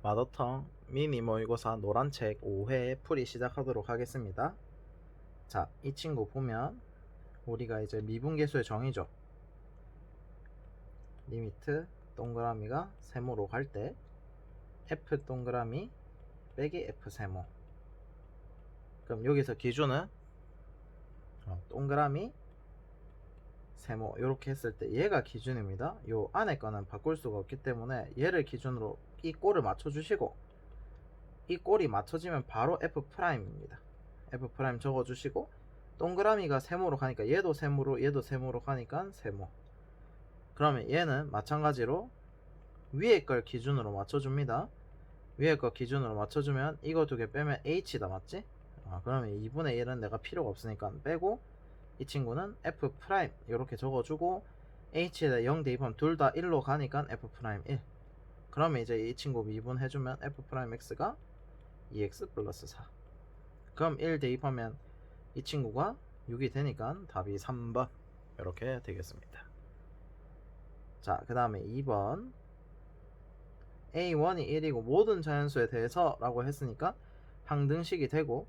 마더텅 미니 모의고사 노란책 5회 풀이 시작하도록 하겠습니다. 자, 이 친구 보면 우리가 이제 미분계수의 정의죠. 리미트 동그라미가 세모로 갈 때 f 동그라미 빼기 f 세모. 그럼 여기서 기준은 동그라미 세모 이렇게 했을 때 얘가 기준입니다. 요 안에 거는 바꿀 수가 없기 때문에 얘를 기준으로 이 꼴을 맞춰주시고, 이 꼴이 맞춰지면 바로 f'입니다. f' 적어주시고, 동그라미가 세모로 가니까 얘도 세모로 얘도 세모로 가니까 세모. 그러면 얘는 마찬가지로 위에 걸 기준으로 맞춰줍니다. 위에 거 기준으로 맞춰주면 이거 두 개 빼면 h다, 맞지? 그러면 2분의 1은 내가 필요가 없으니까 빼고, 이 친구는 f' 이렇게 적어주고, h에다 0 대입하면 둘 다 1로 가니까 f'1. 그러면 이제 이 친구 미분해주면 f'x가 2x 플러스 4. 그럼 1 대입하면 이 친구가 6이 되니까 답이 3번 이렇게 되겠습니다. 자, 그 다음에 2번 a1이 1이고 모든 자연수에 대해서 라고 했으니까 항등식이 되고,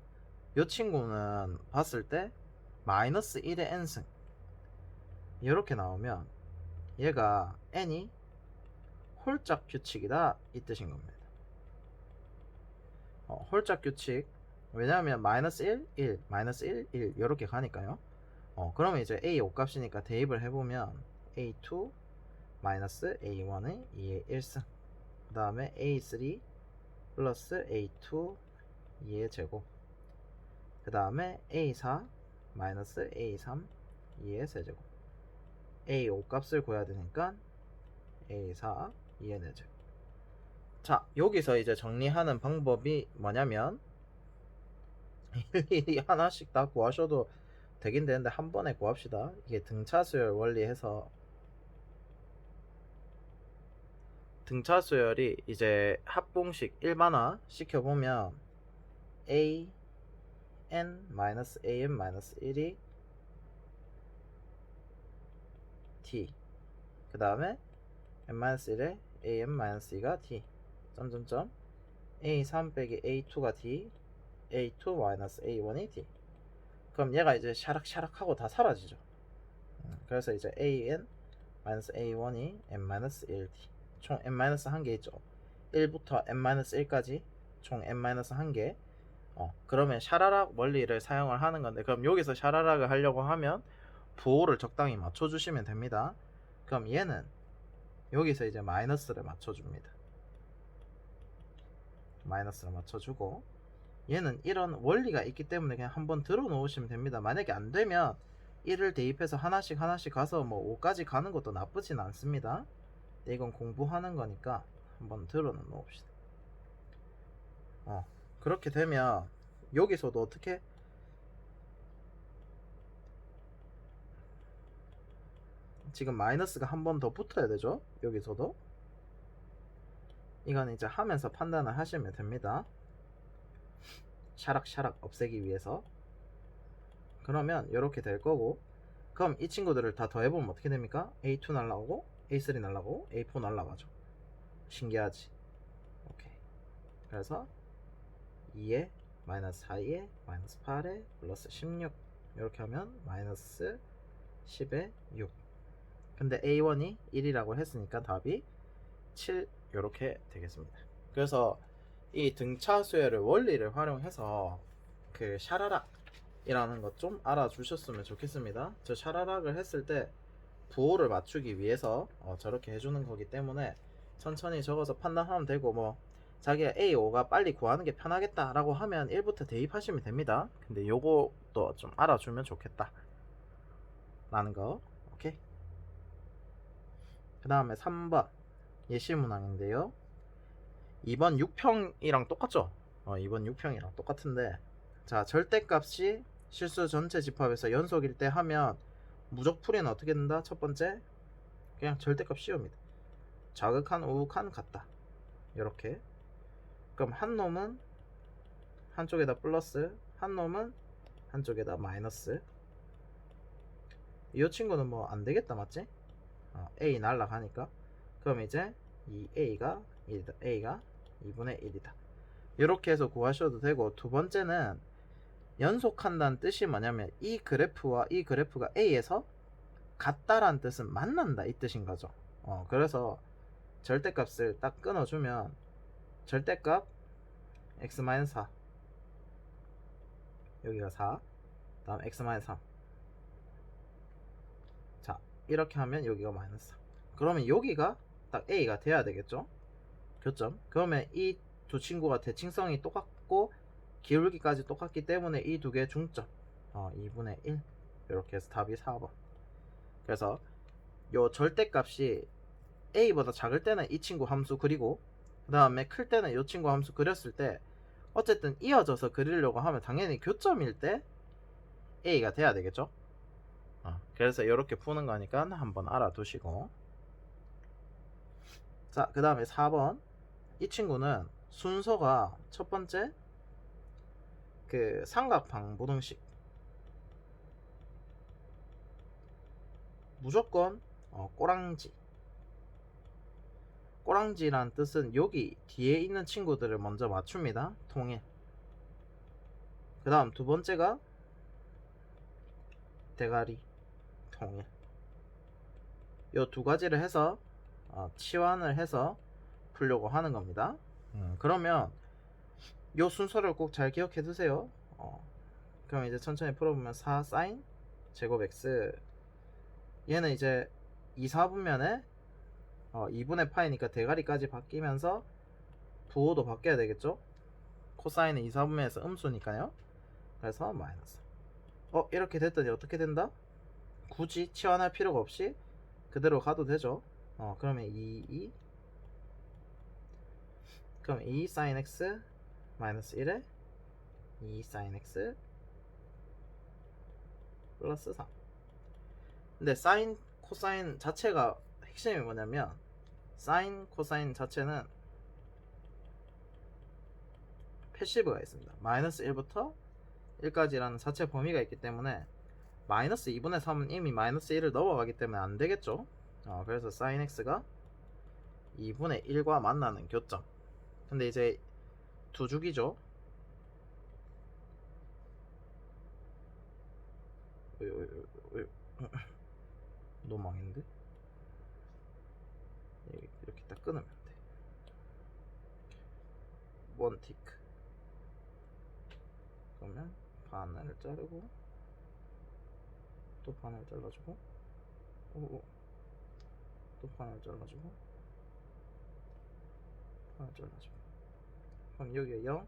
이 친구는 봤을 때 마이너스 1의 n승 이렇게 나오면 얘가 n이 홀짝 규칙이다 이 뜻인 겁니다. 홀짝 규칙, 왜냐하면 마이너스 1, 1, 마이너스 1, 1 이렇게 가니까요. 그러면 이제 a 5값이니까 대입을 해보면 a2 마이너스 a1의 2의 1승, 그 다음에 a3 플러스 a2 2의 제곱, 그 다음에 a4 마이너스 a3 2의 세제곱. a 5값을 구해야 되니까 a4 2의 4제곱. 자, 여기서 이제 정리하는 방법이 뭐냐면 일일이 하나씩 다 구하셔도 되긴 되는데 한 번에 구합시다. 이게 등차수열 원리해서, 등차수열이 이제 합공식 일반화 시켜보면 a n-am-1이 t, 그 다음에 n-1에 am-2가 t 점점점 a3 빼기 a2가 t, a2-a1이 t. 그럼 얘가 이제 샤락샤락 하고 다 사라지죠. 그래서 이제 an-a1이 n-1t, 총 n-1개 있죠. 1부터 n-1까지 총 n-1개. 그러면 샤라락 원리를 사용을 하는 건데, 그럼 여기서 샤라락을 하려고 하면 부호를 적당히 맞춰주시면 됩니다. 그럼 얘는 여기서 이제 마이너스를 맞춰줍니다. 마이너스를 맞춰주고, 얘는 이런 원리가 있기 때문에 그냥 한번 들어 놓으시면 됩니다. 만약에 안 되면 1을 대입해서 하나씩 가서 뭐 5까지 가는 것도 나쁘진 않습니다. 이건 공부하는 거니까 한번 들어 놓읍시다. 그렇게 되면 여기서도 어떻게, 지금 마이너스가 한 번 더 붙어야 되죠. 여기서도 이건 이제 하면서 판단을 하시면 됩니다. 샤락샤락 없애기 위해서. 그러면 이렇게 될 거고, 그럼 이 친구들을 다 더해보면 어떻게 됩니까? a2 날라오고 a3 날라오고 a4 날라가죠. 신기하지? 오케이. 그래서 2에 마이너스 4에 마이너스 8에 플러스 16 이렇게 하면 마이너스 10에 6. 근데 a1이 1이라고 했으니까 답이 7 이렇게 되겠습니다. 그래서 이 등차수열의 원리를 활용해서 그 샤라락이라는 것 좀 알아주셨으면 좋겠습니다. 저 샤라락을 했을 때 부호를 맞추기 위해서 저렇게 해주는 거기 때문에 천천히 적어서 판단하면 되고, 뭐 자기가 A5가 빨리 구하는 게 편하겠다 라고 하면 1부터 대입하시면 됩니다. 근데 요것도 좀 알아주면 좋겠다 라는 거. 오케이. 그 다음에 3번 예시문항인데요. 2번 6평이랑 똑같죠? 2번 6평이랑 똑같은데, 자, 절대값이 실수 전체 집합에서 연속일 때 하면 무적풀이는 어떻게 된다? 첫 번째, 그냥 절대값 씌웁니다. 자극한 우극한 같다, 이렇게. 그럼 한 놈은 한쪽에다 플러스, 한 놈은 한쪽에다 마이너스. 이 친구는 뭐 안되겠다, 맞지? A 날라가니까. 그럼 이제 이 A가 1이다, A가 2분의 1이다. 이렇게 해서 구하셔도 되고, 두 번째는 연속한다는 뜻이 뭐냐면 이 그래프와 이 그래프가 A에서 같다라는 뜻은 만난다 이 뜻인 거죠. 그래서 절대값을 딱 끊어주면 절대값 x-4 여기가 4 다음 x-3 자 이렇게 하면 여기가 마이너스 4 그러면 여기가 딱 A가 돼야 되겠죠. 교점. 그러면 이 두 친구가 대칭성이 똑같고 기울기까지 똑같기 때문에 이 두 개의 중점 2분의 1 이렇게 해서 답이 4번. 그래서 요 절대값이 A보다 작을 때는 이 친구 함수 그리고 그 다음에 클 때는 이 친구 함수 그렸을 때 어쨌든 이어져서 그리려고 하면 당연히 교점일 때 A가 돼야 되겠죠. 그래서 이렇게 푸는 거니까 한번 알아두시고, 자 그 다음에 4번 이 친구는 순서가 첫 번째 그 삼각방부등식 무조건 꼬랑지란 뜻은 여기 뒤에 있는 친구들을 먼저 맞춥니다. 통일. 그 다음 두 번째가 대가리 통일. 요 두 가지를 해서 치환을 해서 풀려고 하는 겁니다. 그러면 요 순서를 꼭 잘 기억해 두세요. 그럼 이제 천천히 풀어보면 4 사인 제곱 x 얘는 이제 2, 4분면에 2분의 파이니까 대가리까지 바뀌면서 부호도 바뀌어야 되겠죠. 코사인은 2, 4분면에서 음수니까요. 그래서 마이너스. 이렇게 됐더니 어떻게 된다? 굳이 치환할 필요가 없이 그대로 가도 되죠. 그러면 2 그럼 2 sin x 마이너스 1에 2 sin x 플러스 3. 근데 사인 코사인 자체가 핵심이 뭐냐면 사인 코사인 자체는 패시브가 있습니다. 마이너스 1부터 1까지라는 자체 범위가 있기 때문에 마이너스 2분의 3은 이미 마이너스 1을 넘어가기 때문에 안 되겠죠. 그래서 sin x가 2분의 1과 만나는 교점. 근데 이제 두 주기죠. 너무 망했는데? 이렇게 딱 끊으면 돼. 원 티크. 그러면 반을 자르고 또 반을 잘라주고 또 반을 잘라주고 반을 잘라주고 그럼 여기가 0,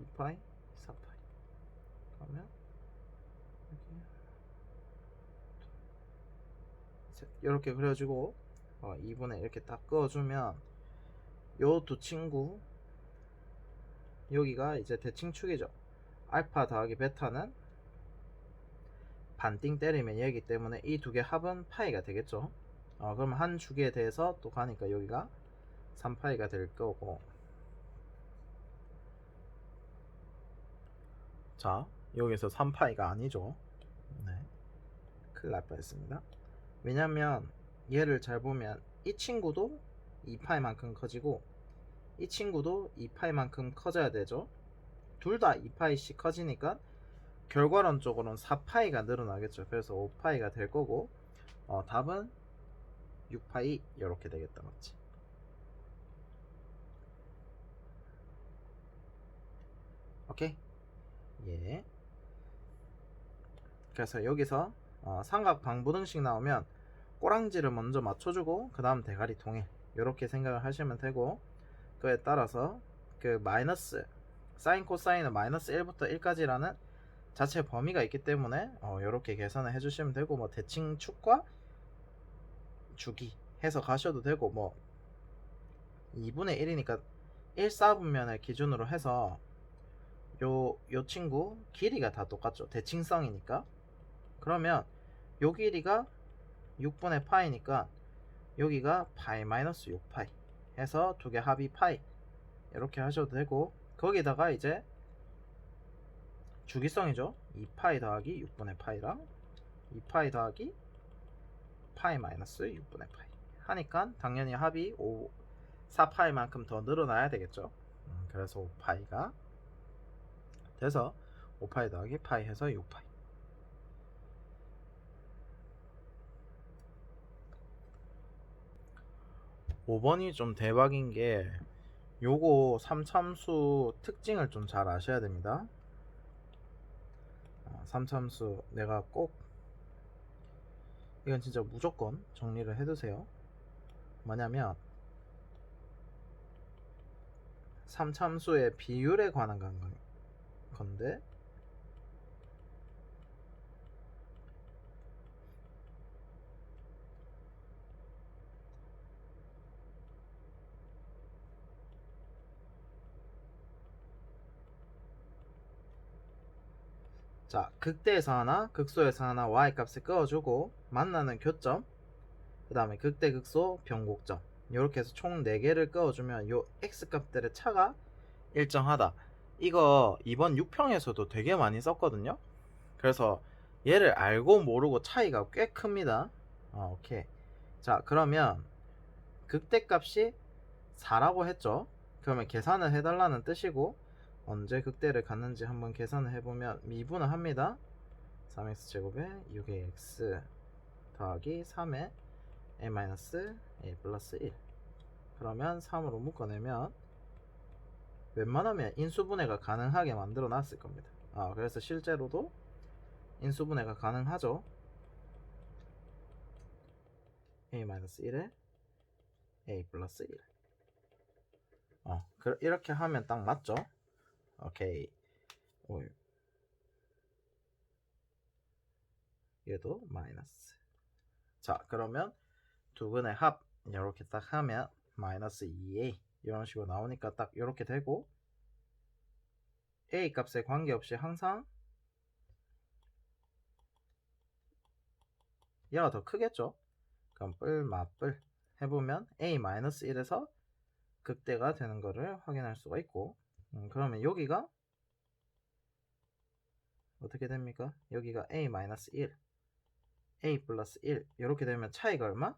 2파이, 4파이. 그러면 이렇게 그려주고 2분의 이렇게 딱 그어주면 요 두 친구 여기가 이제 대칭축이죠. 알파 더하기 베타는 반띵 때리면 얘이기 때문에 이 두 개 합은 파이가 되겠죠. 그럼 한 주기에 대해서 또 가니까 여기가 3파이가 될 거고. 자 여기서 3파이가 아니죠. 네, 큰일 날 뻔했습니다. 왜냐면 얘를 잘 보면 이 친구도 2파이만큼 커지고 이 친구도 2파이만큼 커져야 되죠. 둘 다 2파이씩 커지니까 결과론적으로는 4파이가 늘어나겠죠. 그래서 5파이가 될 거고 답은 6파이 이렇게 되겠다. 맞지? 오케이? 예. 그래서 여기서 삼각 방부등식 나오면 꼬랑지를 먼저 맞춰주고 그 다음 대가리 통일 이렇게 생각을 하시면 되고, 그에 따라서 그 마이너스 사인 코사인은 마이너스 1부터 1까지라는 자체 범위가 있기 때문에 이렇게 계산을 해주시면 되고, 뭐 대칭축과 주기 해서 가셔도 되고, 뭐 2분의 1이니까 1, 4분면을 기준으로 해서 요 친구 길이가 다 똑같죠. 대칭성이니까. 그러면 요 길이가 6분의 파이니까 여기가 파이 마이너스 6파이 해서 두 개 합이 파이 이렇게 하셔도 되고, 거기다가 이제 주기성이죠. 2파이 더하기 6분의 파이랑 2파이 더하기 파이 마이너스 6분의 파이 하니까 당연히 합이 4파이만큼 더 늘어나야 되겠죠. 그래서 5파이가 돼서 5파이 더하기 파이 해서 6파이. (5번이) 좀 대박인 게 요거 3참수 특징을 좀 잘 아셔야 됩니다. 3참수 내가 꼭 이건 진짜 무조건 정리를 해두세요. 뭐냐면 3참수의 비율에 관한 건데 자, 극대에서 하나 극소에서 하나 y값을 끄어주고 만나는 교점, 그 다음에 극대 극소 변곡점, 이렇게 해서 총 4개를 끄어주면 요 x값들의 차가 일정하다. 이거 이번 6평에서도 되게 많이 썼거든요. 그래서 얘를 알고 모르고 차이가 꽤 큽니다. 오케이. 자, 그러면 극대값이 4라고 했죠. 그러면 계산을 해달라는 뜻이고, 언제 극대를 갖는지 한번 계산을 해보면 미분을 합니다. 3x제곱에 6ax 더하기 3에 a-a 플러스 1. 그러면 3으로 묶어내면 웬만하면 인수분해가 가능하게 만들어 놨을 겁니다. 그래서 실제로도 인수분해가 가능하죠. a-1에 a 플러스 1. 이렇게 하면 딱 맞죠? 오케이. 얘도 마이너스. 자, 그러면 두 근의 합 이렇게 딱 하면 마이너스 2a 이런 식으로 나오니까 딱 이렇게 되고, a 값에 관계없이 항상 얘가 더 크겠죠. 그럼 뿔 맞뿔 해보면 a-1에서 극대가 되는 거를 확인할 수가 있고, 그러면 여기가 어떻게 됩니까? 여기가 a-1 a 플러스 1 이렇게 되면 차이가 얼마?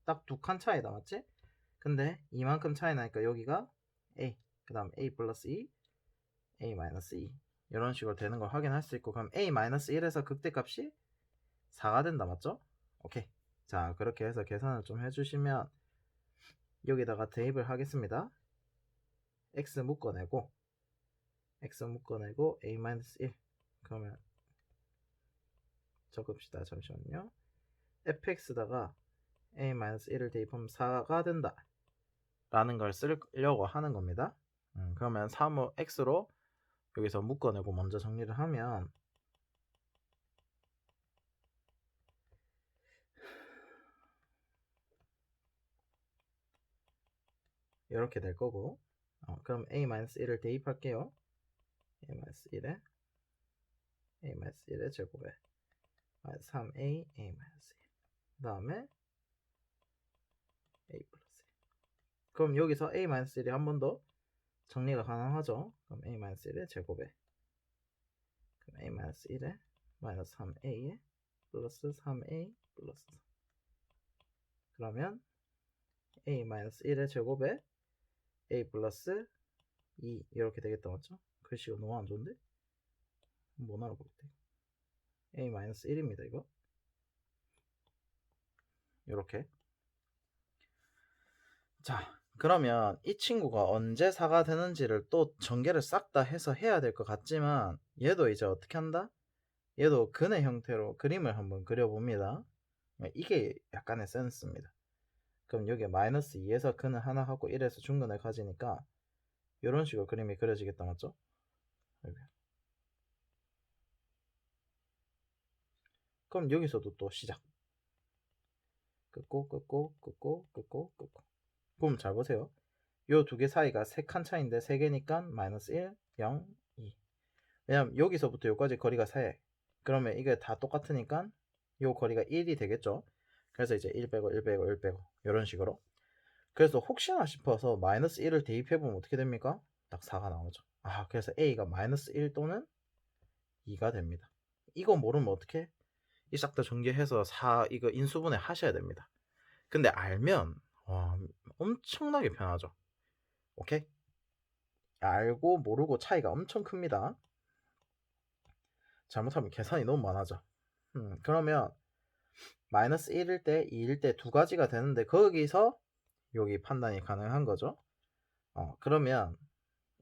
딱 두 칸 차이다, 맞지? 근데 이만큼 차이 나니까 여기가 a, 그 다음 a 플러스 2 a 마이너스 2 이런 식으로 되는 걸 확인할 수 있고, 그럼 a-1에서 극대값이 4가 된다, 맞죠? 오케이. 자, 그렇게 해서 계산을 좀 해주시면 여기다가 대입을 하겠습니다. x 묶어내고 a-1 그러면 적읍시다. 잠시만요. fx다가 a-1을 대입하면 4가 된다 라는 걸 쓰려고 하는 겁니다. 그러면 3을 x로 여기서 묶어내고 먼저 정리를 하면 이렇게 될 거고, 그럼 a-1을 대입할게요. a-1에 a-1의 제곱에 3a a-1 그 다음에 a 플러스 1. 그럼 여기서 a-1이 한 번 더 정리가 가능하죠. 그럼 a-1의 제곱에 그럼 a-1에 마이너스 3a에 플러스 3a 플러스 3. 그러면 a-1의 제곱에 a 플러스 2 이렇게 되겠다, 맞죠? 글씨가 너무 안 좋은데? 뭐 나눠보겠다. a-1입니다 이거. 이렇게. 자, 그러면 이 친구가 언제 4가 되는지를 또 전개를 싹 다 해서 해야 될 것 같지만, 얘도 이제 어떻게 한다? 얘도 근의 형태로 그림을 한번 그려봅니다. 이게 약간의 센스입니다. 그럼 여기에 마이너스 2에서 근을 하나 하고 1에서 중근을 가지니까 이런 식으로 그림이 그려지겠다, 맞죠? 여기. 그럼 여기서도 또 시작. 긋고. 그럼 잘 보세요. 요 두 개 사이가 3칸 차이인데 3개니까 마이너스 1, 0, 2. 왜냐면 여기서부터 여기까지 거리가 4. 그러면 이게 다 똑같으니까 요 거리가 1이 되겠죠. 그래서 이제 1 빼고 이런 식으로. 그래서 혹시나 싶어서 마이너스 1을 대입해보면 어떻게 됩니까? 딱 4가 나오죠. 그래서 a가 마이너스 1 또는 2가 됩니다. 이거 모르면 어떻게? 이 싹 다 전개해서 이거 인수분해 하셔야 됩니다. 근데 알면 엄청나게 편하죠. 오케이? 알고 모르고 차이가 엄청 큽니다. 잘못하면 계산이 너무 많아져. 그러면 마이너스 1일 때, 2일 때 두 가지가 되는데 거기서 여기 판단이 가능한 거죠. 그러면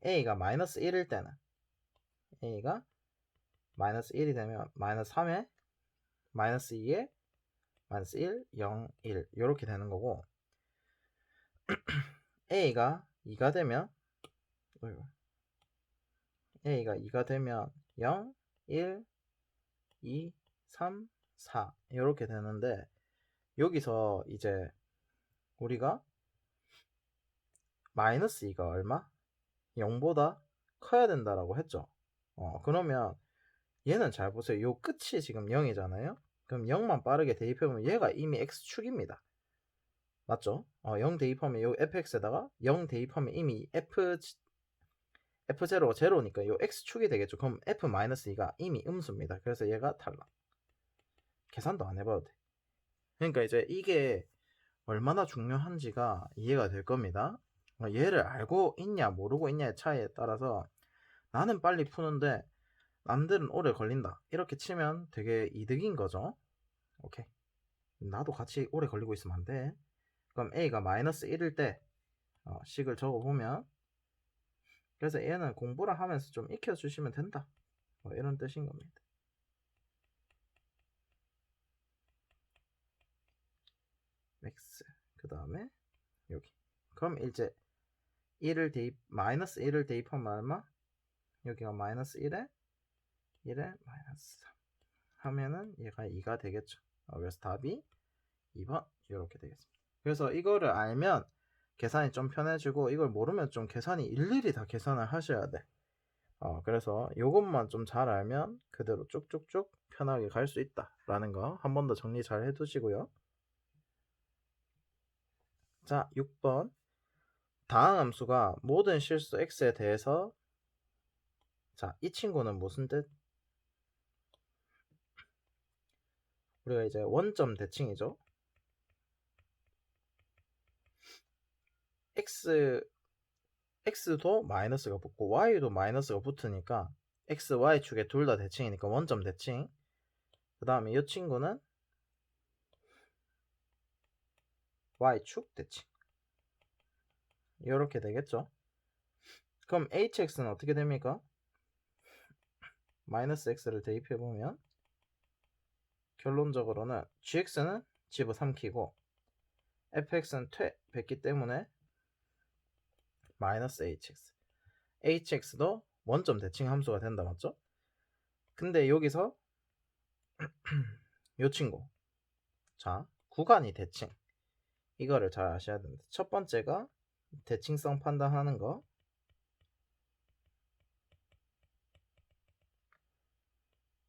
A가 마이너스 1일 때는 A가 마이너스 1이 되면 마이너스 3에 마이너스 2에 마이너스 1, 0, 1 이렇게 되는 거고 A가 2가 되면 A가 2가 되면 0, 1, 2, 3, 4 이렇게 되는데 여기서 이제 우리가 마이너스 2가 얼마? 0보다 커야 된다라고 했죠. 그러면 얘는 잘 보세요. 요 끝이 지금 0이잖아요. 그럼 0만 빠르게 대입해보면 얘가 이미 x축입니다. 맞죠? 0 대입하면 요 fx에다가 0 대입하면 이미 f0가 제로니까 요 x축이 되겠죠. 그럼 f-2가 이미 음수입니다. 그래서 얘가 탈락. 계산도 안 해봐도 돼. 그러니까 이제 이게 얼마나 중요한지가 이해가 될 겁니다. 얘를 알고 있냐 모르고 있냐의 차이에 따라서 나는 빨리 푸는데 남들은 오래 걸린다 이렇게 치면 되게 이득인 거죠. 오케이, 나도 같이 오래 걸리고 있으면 안 돼. 그럼 A가 마이너스 1일 때 식을 적어보면 그래서 얘는 공부를 하면서 좀 익혀주시면 된다 이런 뜻인 겁니다. x 그 다음에 여기 그럼 이제 1을 마이너스 1을 대입하면 얼마? 여기가 마이너스 1에 1에 마이너스 3 하면은 얘가 2가 되겠죠. 그래서 답이 2번 이렇게 되겠습니다. 그래서 이거를 알면 계산이 좀 편해지고 이걸 모르면 좀 계산이 일일이 다 계산을 하셔야 돼. 그래서 이것만 좀 잘 알면 그대로 쭉쭉쭉 편하게 갈 수 있다 라는 거 한 번 더 정리 잘 해두시고요. 자, 6번 다항 함수가 모든 실수 x에 대해서 자, 이 친구는 무슨 뜻? 우리가 이제 원점 대칭이죠. x도 마이너스가 붙고 y도 마이너스가 붙으니까 x, y축에 둘 다 대칭이니까 원점 대칭. 그 다음에 이 친구는 y축 대칭. 이렇게 되겠죠. 그럼 hx는 어떻게 됩니까? 마이너스 x를 대입해보면 결론적으로는 gx는 집어삼키고 fx는 퇴했기 때문에 마이너스 hx. hx도 원점 대칭 함수가 된다, 맞죠? 근데 여기서 요 친구, 자, 구간이 대칭, 이거를 잘 아셔야 됩니다. 첫 번째가 대칭성 판단하는 거,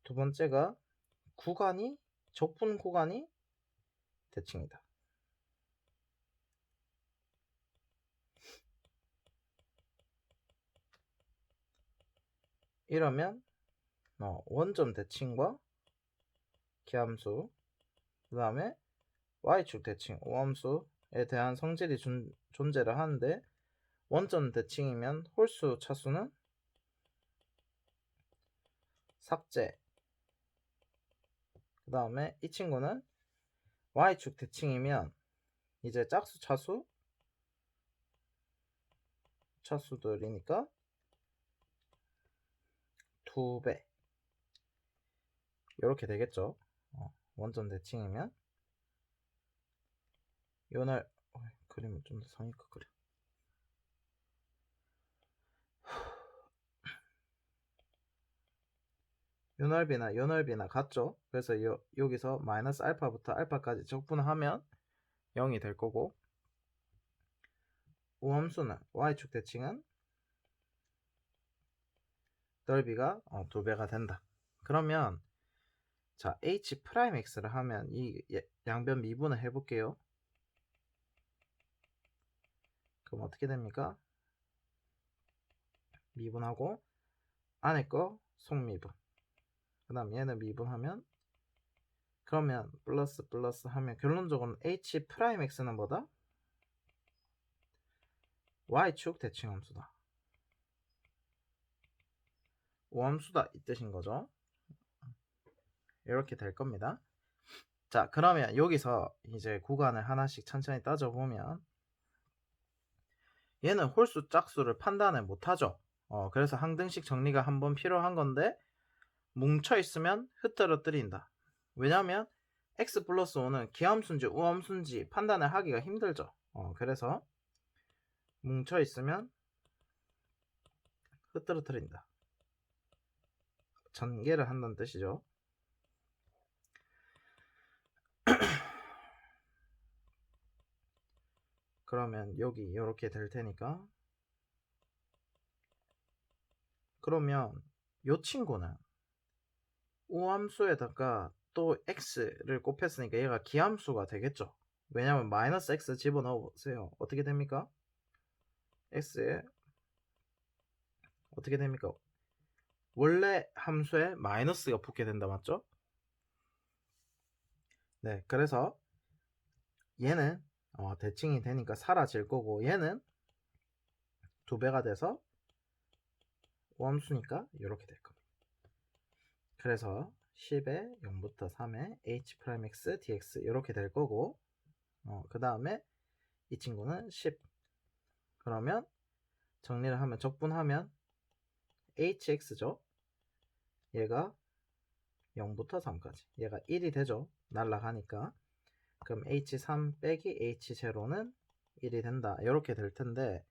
두 번째가 좁은 구간이 대칭이다. 이러면 원점 대칭과 기함수, 그 다음에 y축 대칭, 오함수에 대한 성질이 존재를 하는데 원점 대칭이면 홀수 차수는 삭제. 그 다음에 이 친구는 y축 대칭이면 이제 짝수 차수들이니까 2배 이렇게 되겠죠. 원점 대칭이면 요날 그림을 좀 더 성의껏 그려. 요 넓이나 같죠. 그래서 여기서 마이너스 알파부터 알파까지 적분하면 0이 될 거고 우함수는 y축 대칭은 넓이가 2배가 된다. 그러면 자 h'x를 하면 이 양변 미분을 해볼게요. 그럼 어떻게 됩니까? 미분하고 안에 거 속미분, 그 다음 얘는 미분하면 그러면 플러스 하면 결론적으로는 h'x는 뭐다? y축 대칭함수다. 우함수다 이 뜻인 거죠. 이렇게 될 겁니다. 자, 그러면 여기서 이제 구간을 하나씩 천천히 따져보면 얘는 홀수 짝수를 판단을 못하죠. 그래서 항등식 정리가 한번 필요한 건데 뭉쳐있으면 흐트러뜨린다. 왜냐하면 x 플러스 5는 기함수인지 우함수인지 판단을 하기가 힘들죠. 그래서 뭉쳐있으면 흐트러뜨린다. 전개를 한다는 뜻이죠. 그러면 여기 이렇게 될 테니까 그러면 이 친구는 우함수에다가 또 x를 곱했으니까 얘가 기함수가 되겠죠. 왜냐면 마이너스 x 집어넣어 보세요. 어떻게 됩니까? x에 어떻게 됩니까? 원래 함수에 마이너스가 붙게 된다, 맞죠? 네, 그래서 얘는 대칭이 되니까 사라질 거고 얘는 2배가 돼서 우함수니까 이렇게 될 겁니다. 그래서 10에 0부터 3에 h'x dx 이렇게 될 거고 그 다음에 이 친구는 10. 그러면 정리를 하면 적분하면 hx죠. 얘가 0부터 3까지 얘가 1이 되죠. 날라가니까. 그럼 h3 빼기 h0는 1이 된다. 이렇게 될 텐데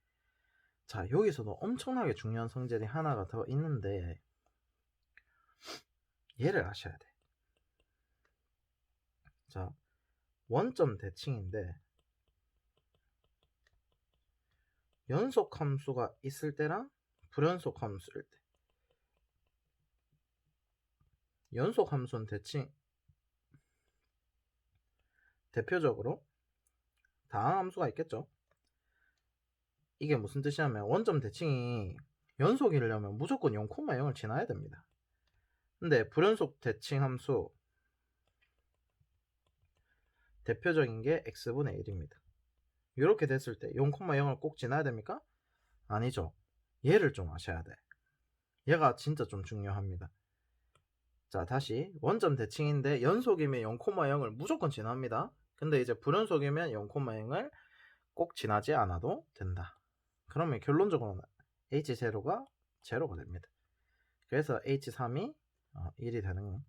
자, 여기서도 엄청나게 중요한 성질이 하나가 더 있는데 얘를 아셔야 돼. 자, 원점 대칭인데 연속 함수가 있을 때랑 불연속 함수일 때 연속 함수는 대칭 대표적으로 다항 함수가 있겠죠. 이게 무슨 뜻이냐면 원점 대칭이 연속이려면 무조건 0,0을 지나야 됩니다. 근데 불연속 대칭 함수 대표적인 게 x분의 1입니다. 이렇게 됐을 때 0,0을 꼭 지나야 됩니까? 아니죠. 얘를 좀 아셔야 돼. 얘가 진짜 좀 중요합니다. 자, 다시 원점 대칭인데 연속이면 0,0을 무조건 지납니다. 근데 이제 불연속이면 0,0을 꼭 지나지 않아도 된다. 그러면 결론적으로는 h0가 0가 됩니다. 그래서 h3이 1이 되는.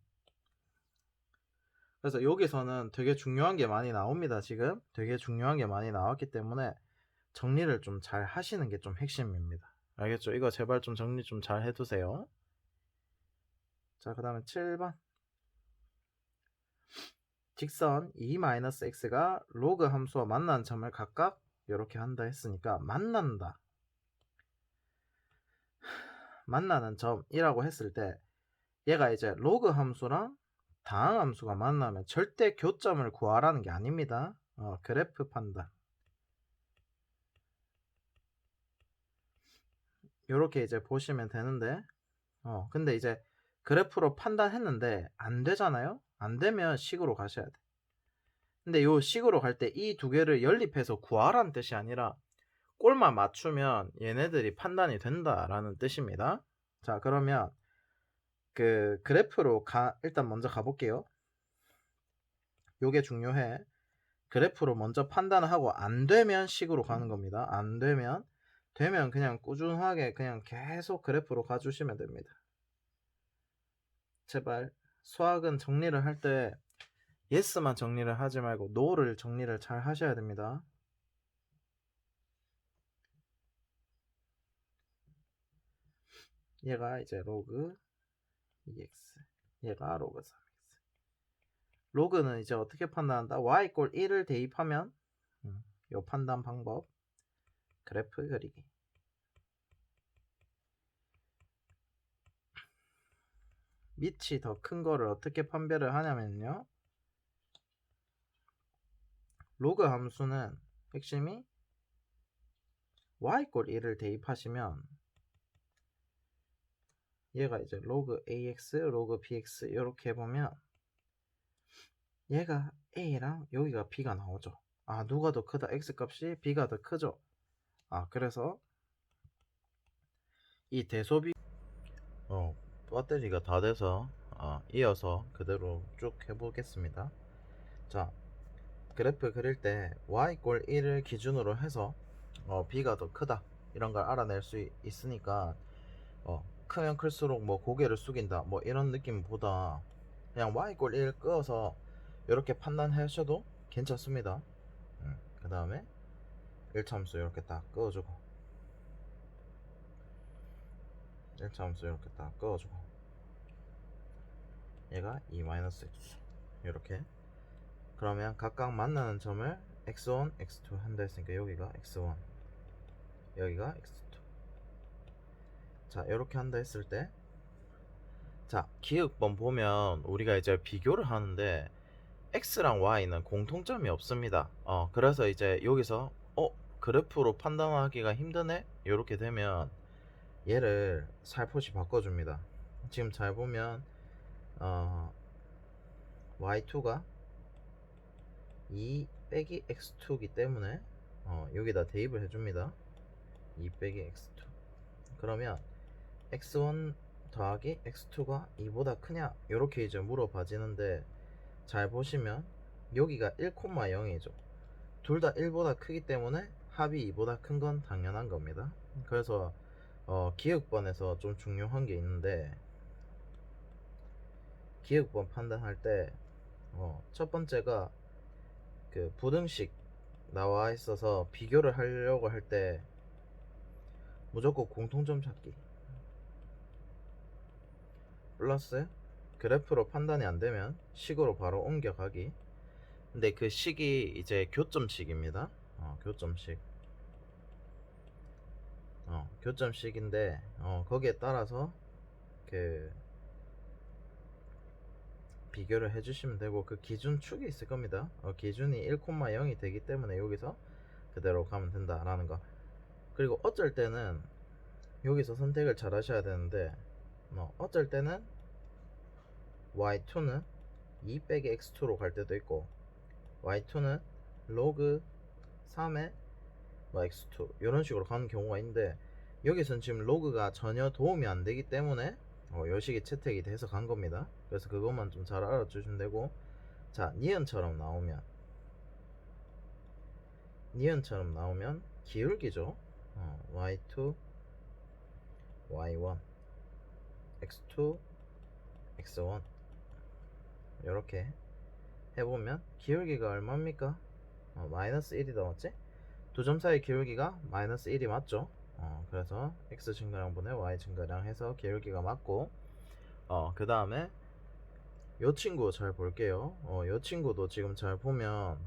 그래서 여기서는 되게 중요한 게 많이 나옵니다. 지금 되게 중요한 게 많이 나왔기 때문에 정리를 좀 잘 하시는 게 좀 핵심입니다. 알겠죠? 이거 제발 좀 정리 좀 잘 해두세요. 자, 그 다음에 7번 직선 2-x가 로그 함수와 만나는 점을 각각 이렇게 한다 했으니까 만난다 만나는 점이라고 했을 때 얘가 이제 로그 함수랑 다항 함수가 만나면 절대 교점을 구하라는 게 아닙니다. 그래프 판단 이렇게 이제 보시면 되는데 근데 이제 그래프로 판단했는데 안 되잖아요. 안 되면 식으로 가셔야 돼. 근데 요 식으로 갈 때 이 두 개를 연립해서 구하라는 뜻이 아니라 꼴만 맞추면 얘네들이 판단이 된다라는 뜻입니다. 자, 그러면 그 그래프로 일단 먼저 가볼게요. 요게 중요해. 그래프로 먼저 판단을 하고 안 되면 식으로 가는 겁니다. 안 되면 그냥 꾸준하게 그냥 계속 그래프로 가주시면 됩니다. 제발 수학은 정리를 할 때 yes만 정리를 하지 말고 no를 정리를 잘 하셔야 됩니다. 얘가 이제 로그 2x 얘가 로그 3x 로그는 이제 어떻게 판단한다? y = 1을 대입하면 요 판단 방법 그래프 그리기 밑이 더 큰 거를 어떻게 판별을 하냐면요 로그 함수는 핵심이 y = 1을 대입하시면 얘가 이제 로그 ax, 로그 bx 이렇게 해보면 얘가 a랑 여기가 b가 나오죠. 아, 누가 더 크다? x 값이 b가 더 크죠. 그래서 이 대소비 배터리가 다 돼서 이어서 그대로 쭉 해보겠습니다. 자, 그래프 그릴 때 y 꼴 1을 기준으로 해서 b가 더 크다 이런 걸 알아낼 수 있으니까 크면 클수록 뭐 고개를 숙인다 뭐 이런 느낌보다 그냥 y꼴 1 끄어서 이렇게 판단하셔도 괜찮습니다. 그 다음에 1차함수 이렇게 딱 끄어주고 1차함수 이렇게 딱 끄어주고 얘가 2-x 이렇게. 그러면 각각 만나는 점을 x1, x2 한다 했으니까 여기가 x1 여기가 x2. 자 이렇게 한다 했을 때 자 기억번 보면 우리가 이제 비교를 하는데 x랑 y는 공통점이 없습니다. 그래서 이제 여기서 그래프로 판단하기가 힘드네 이렇게 되면 얘를 살포시 바꿔줍니다. 지금 잘 보면 y2가 2 빼기 x2기 때문에 여기다 대입을 해줍니다. 2 빼기 x2. 그러면 x1 더하기 x2가 2보다 크냐 이렇게 이제 물어봐지는데 잘 보시면 여기가 1,0이죠. 둘 다 1보다 크기 때문에 합이 2보다 큰 건 당연한 겁니다. 그래서 기억번에서 좀 중요한 게 있는데 기억번 판단할 때 첫 번째가 그 부등식 나와 있어서 비교를 하려고 할 때 무조건 공통점 찾기 플러스 그래프로 판단이 안 되면 식으로 바로 옮겨가기. 근데 그 식이 이제 교점식입니다. 교점식. 교점식인데 거기에 따라서 그 비교를 해주시면 되고 그 기준축이 있을 겁니다. 기준이 1,0이 되기 때문에 여기서 그대로 가면 된다라는 거. 그리고 어쩔 때는 여기서 선택을 잘 하셔야 되는데 어쩔 때는 y2는 2 빼기 x2로 갈 때도 있고 y2는 로그 3의 x2 이런 식으로 가는 경우가 있는데 여기서는 지금 로그가 전혀 도움이 안 되기 때문에 요식이 채택이 돼서 간 겁니다. 그래서 그것만 좀 잘 알아주시면 되고 자 니은처럼 나오면 기울기죠. y2 y1 x2 x1 이렇게 해보면 기울기가 얼마입니까? 마이너스 1이 나왔지? 두 점 사이 기울기가 마이너스 1이 맞죠? 그래서 x 증가량분의 y 증가량 해서 기울기가 맞고 그 다음에 요 친구 잘 볼게요. 요 친구도 지금 잘 보면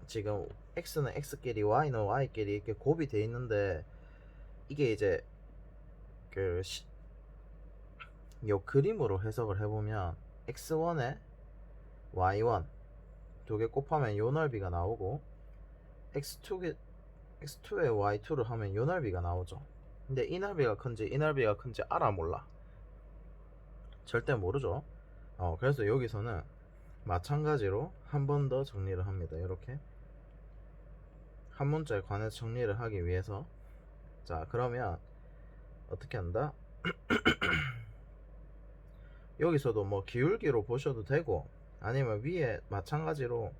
지금 x는 x끼리 y는 y끼리 이렇게 곱이 돼 있는데 이게 이제 요 그림으로 해석을 해보면 x1에 y1 두 개 곱하면 요 넓이가 나오고 x2에 y2를 하면 요 넓이가 나오죠. 근데 이 넓이가 큰지 이 넓이가 큰지 알아 몰라? 절대 모르죠. 그래서 여기서는 마찬가지로 한 번 더 정리를 합니다. 이렇게 한 문자에 관해서 정리를 하기 위해서 자 그러면 어떻게 한다? 여기서도 뭐 기울기로 보셔도 되고 아니면 위에 마찬가지로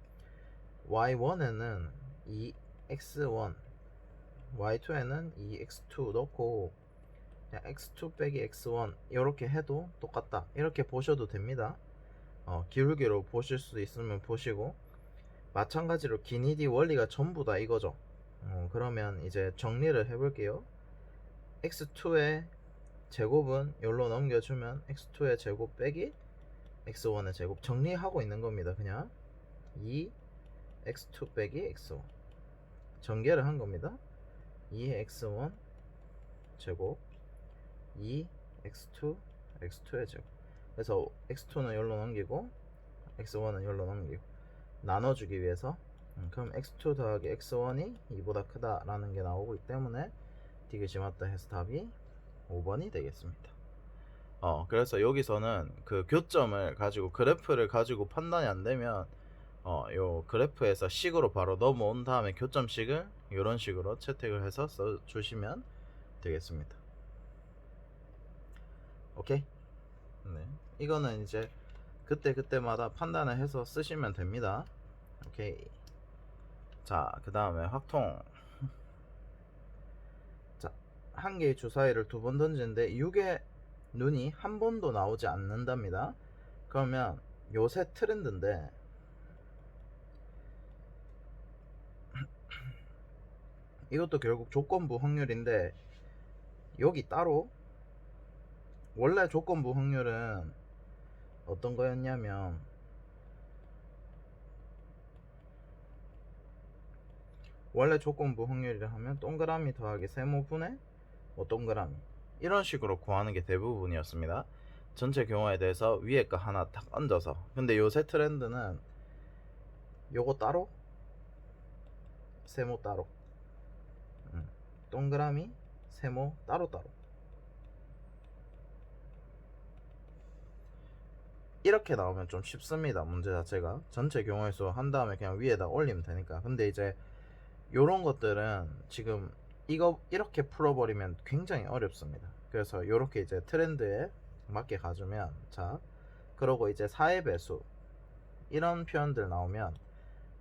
y1에는 2x1 y2에는 2x2 넣고 그냥 x2 빼기 x1 이렇게 해도 똑같다 이렇게 보셔도 됩니다. 기울기로 보실 수 있으면 보시고 마찬가지로 기니디 원리가 전부 다 이거죠. 그러면 이제 정리를 해볼게요. x2의 제곱은 여기로 넘겨주면 x2의 제곱 빼기 x1의 제곱 정리하고 있는 겁니다. 그냥 2x2 빼기 x1 전개를 한 겁니다. 2x1 제곱 2x2 x2의 제곱 그래서 x2는 여기로 넘기고 x1은 여기로 넘기고 나눠주기 위해서 그럼 x2 더하기 x1이 2보다 크다라는 게 나오기 때문에 디귿이 맞다 해서 답이 5번이 되겠습니다. 그래서 여기서는 그 교점을 가지고 그래프를 가지고 판단이 안 되면 요 그래프에서 식으로 바로 넘어온 다음에 교점식을 이런 식으로 채택을 해서 써주시면 되겠습니다. 오케이? 네. 이거는 이제 그때마다 판단을 해서 쓰시면 됩니다. 오케이. 자, 그 다음에 확통. 자, 한 개의 주사위를 두 번 던지는데 6의 눈이 한 번도 나오지 않는답니다. 그러면 요새 트렌드인데, 이것도 결국 조건부 확률인데, 여기 따로 원래 조건부 확률은 어떤 거였냐면, 원래 조건부 확률이라 하면 동그라미 더하기 세모분의 뭐 동그라미, 이런 식으로 구하는 게 대부분이었습니다. 전체 경우에 대해서 위에 거 하나 딱 얹어서. 근데 요새 트렌드는 요거 따로, 세모 따로, 동그라미, 세모 따로따로, 이렇게 나오면 좀 쉽습니다. 문제 자체가 전체 경우의 수 한 다음에 그냥 위에다 올리면 되니까. 근데 이제 요런 것들은 지금 이거 이렇게 풀어버리면 굉장히 어렵습니다. 그래서 요렇게 이제 트렌드에 맞게 가주면, 자, 그러고 이제 4의 배수 이런 표현들 나오면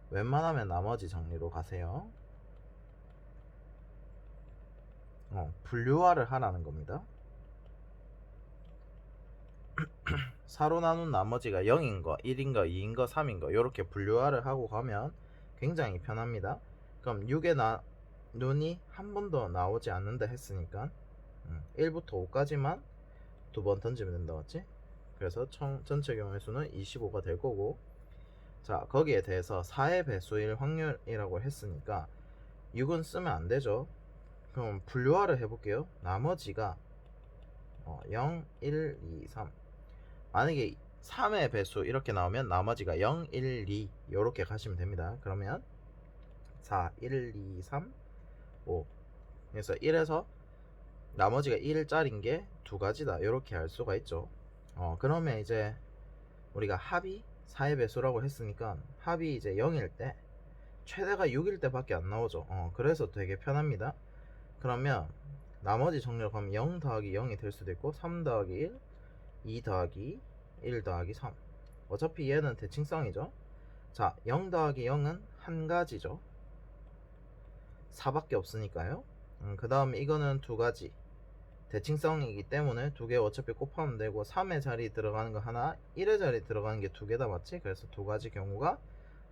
웬만하면 나머지 정리로 가세요. 분류화를 하라는 겁니다. 4로 나눈 나머지가 0인 거, 1인 거, 2인 거, 3인 거, 이렇게 분류화를 하고 가면 굉장히 편합니다. 그럼 6의 눈이 한 번도 나오지 않는다 했으니까 1부터 5까지만 두 번 던지면 된다, 맞지? 그래서 전체 경우의 수는 25가 될 거고, 자, 거기에 대해서 4의 배수일 확률이라고 했으니까 6은 쓰면 안 되죠. 그럼 분류화를 해볼게요. 나머지가 0, 1, 2, 3. 만약에 3의 배수 이렇게 나오면 나머지가 0, 1, 2 이렇게 가시면 됩니다. 그러면 4, 1, 2, 3, 5. 그래서 1에서 나머지가 1짜리인 게 두 가지다, 이렇게 할 수가 있죠. 그러면 이제 우리가 합이 4의 배수라고 했으니까 합이 이제 0일 때, 최대가 6일 때밖에 안 나오죠. 그래서 되게 편합니다. 그러면 나머지 정리를 가면 0 더하기 0이 될 수도 있고, 3 더하기 1, 2 더하기 1 더하기 3. 어차피 얘는 대칭성이죠. 자, 0 더하기 0은 한 가지죠. 4밖에 없으니까요. 그 다음에 이거는 두 가지, 대칭성이기 때문에 두 개 어차피 곱하면 되고, 3의 자리 들어가는 거 하나, 1의 자리 들어가는 게 두 개다, 맞지? 그래서 두 가지 경우가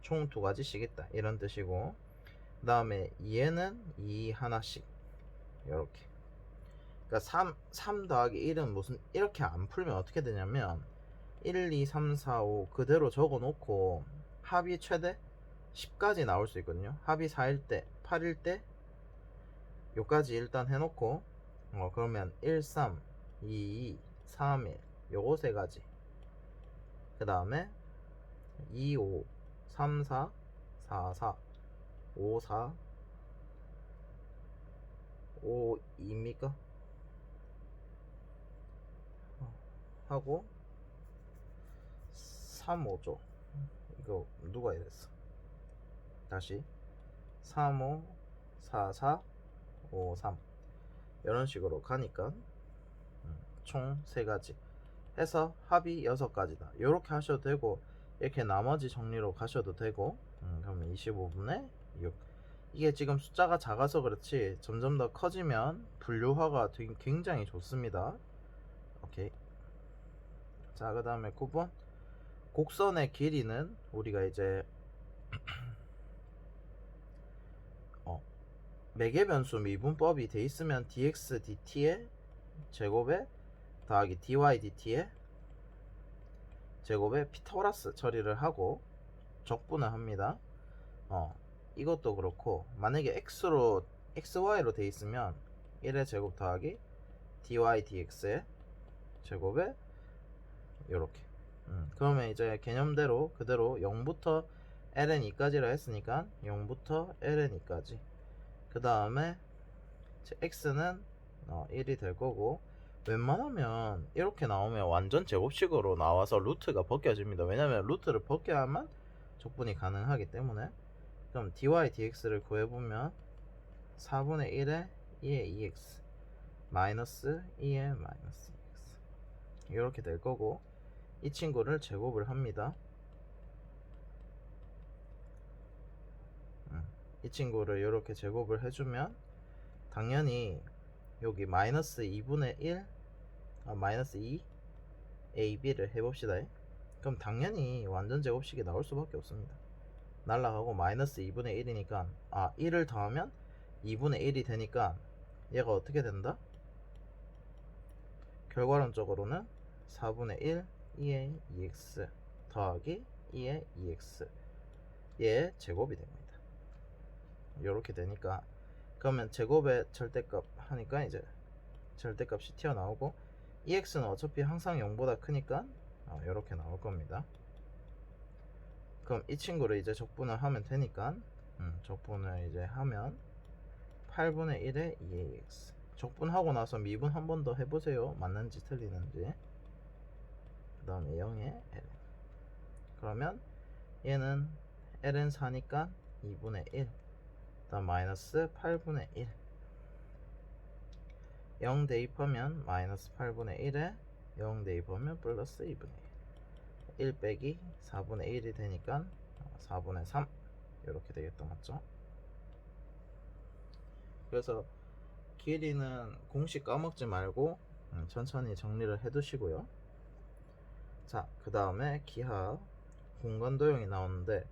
총 두 가지씩 있다, 이런 뜻이고, 그 다음에 얘는 2 하나씩, 이렇게. 그러니까 3 더하기 1은 무슨, 이렇게 안 풀면 어떻게 되냐면 1, 2, 3, 4, 5 그대로 적어 놓고 합이 최대 10까지 나올 수 있거든요. 합이 4일 때, 8일 때 요까지 일단 해놓고, 그러면 1, 3, 2, 2, 3, 1 요거 세 가지, 그 다음에 2, 5, 3, 4, 4, 4, 5, 4, 5, 2입니까? 하고 3, 5죠. 이거 누가 이랬어? 다시 3, 5, 4, 4, 5, 3 이런 식으로 가니까 총 3가지 해서 합이 6가지다, 이렇게 하셔도 되고, 이렇게 나머지 정리로 가셔도 되고. 그러면 25분의 6. 이게 지금 숫자가 작아서 그렇지 점점 더 커지면 분류화가 굉장히 좋습니다. 오케이. 자, 그 다음에 9번. 곡선의 길이는 우리가 이제 매개 변수 미분법이 돼 있으면 dx dt의 제곱에 더하기 dy dt의 제곱에 피타고라스 처리를 하고 적분을 합니다. 이것도 그렇고, 만약에 xy로 돼 있으면 1의 제곱 더하기 dy dx의 제곱에 요렇게. 그러면 이제 개념대로 그대로 0부터 ln2까지라 했으니까 0부터 ln2까지, 그 다음에 x는 1이 될 거고, 웬만하면 이렇게 나오면 완전 제곱식으로 나와서 루트가 벗겨집니다. 왜냐면 루트를 벗겨야만 적분이 가능하기 때문에. 그럼 dy dx를 구해보면 4분의 1에 2의 2x 마이너스 2의 마이너스 2x, 이렇게 될 거고, 이 친구를 제곱을 합니다. 이 친구를 이렇게 제곱을 해주면 당연히 여기 마이너스 2분의 1 마이너스 2 AB를 해봅시다. 그럼 당연히 완전 제곱식이 나올 수밖에 없습니다. 날라가고 마이너스 2분의 1이니까 1을 더하면 2분의 1이 되니까 얘가 어떻게 된다? 결과론적으로는 4분의 1 2의 2x 더하기 2의 2x 얘의 제곱이 됩니다. 이렇게 되니까 그러면 제곱의 절대값 하니까 이제 절대값이 튀어나오고 EX는 어차피 항상 0보다 크니까 이렇게 나올 겁니다. 그럼 이 친구를 이제 적분을 하면 되니까 적분을 이제 하면 8분의 1의 2AX 적분하고 나서 미분 한 번 더 해보세요. 맞는지 틀리는지. 그 다음에 0의 ln 그러면 얘는 ln 4니까 2분의 1 다음 마이너스 8분의 1 0 대입하면 마이너스 8분의 1에 0 대입하면 플러스 2분의 1 1 빼기 4분의 1이 되니까 4분의 3 이렇게 되겠다. 맞죠? 그래서 길이는 공식 까먹지 말고 천천히 정리를 해 두시고요. 자, 그 다음에 기하 공간도형이 나오는데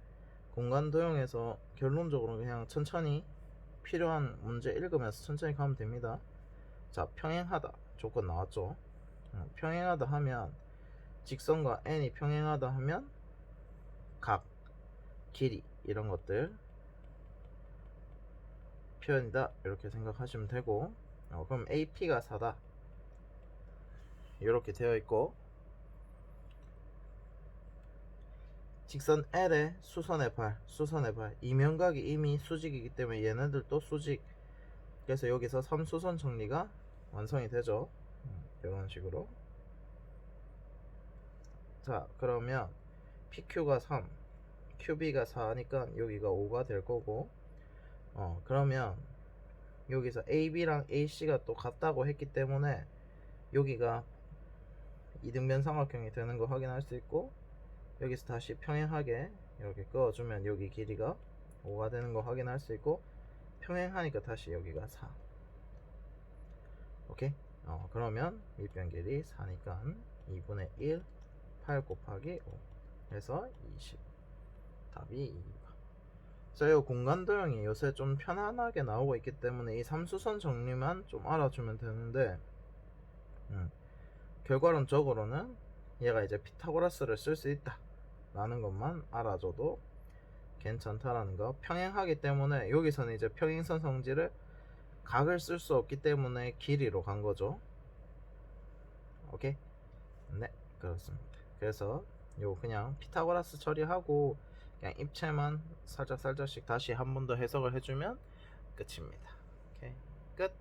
공간도형에서 결론적으로 그냥 천천히 필요한 문제 읽으면서 천천히 가면 됩니다. 자, 평행하다 조건 나왔죠. 평행하다 하면 직선과 n이 평행하다 하면 각, 길이 이런 것들 표현이다 이렇게 생각하시면 되고 그럼 AP가 4다 이렇게 되어 있고 직선 L의 수선의 발 이면각이 이미 수직이기 때문에 얘네들도 수직 그래서 여기서 3수선 정리가 완성이 되죠. 이런 식으로. 자, 그러면 PQ가 3 QB가 4니까 여기가 5가 될 거고 그러면 여기서 AB랑 AC가 또 같다고 했기 때문에 여기가 이등변 삼각형이 되는 거 확인할 수 있고 여기서 다시 평행하게 이렇게 그어주면 여기 길이가 5가 되는 거 확인할 수 있고 평행하니까 다시 여기가 4 오케이? 그러면 밑변 길이 4니까 2분의 1 8 곱하기 5 해서 20 답이 2가. 자, 이 공간도형이 요새 좀 편안하게 나오고 있기 때문에 이 3수선 정리만 좀 알아주면 되는데 결과론적으로는 얘가 이제 피타고라스를 쓸 수 있다 라는 것만 알아줘도 괜찮다라는 거. 평행하기 때문에 여기서는 이제 평행선 성질을 각을 쓸 수 없기 때문에 길이로 간 거죠. 오케이? 네, 그렇습니다. 그래서 요 그냥 피타고라스 처리하고 그냥 입체만 살짝씩 다시 한 번 더 해석을 해주면 끝입니다. 오케이, 끝.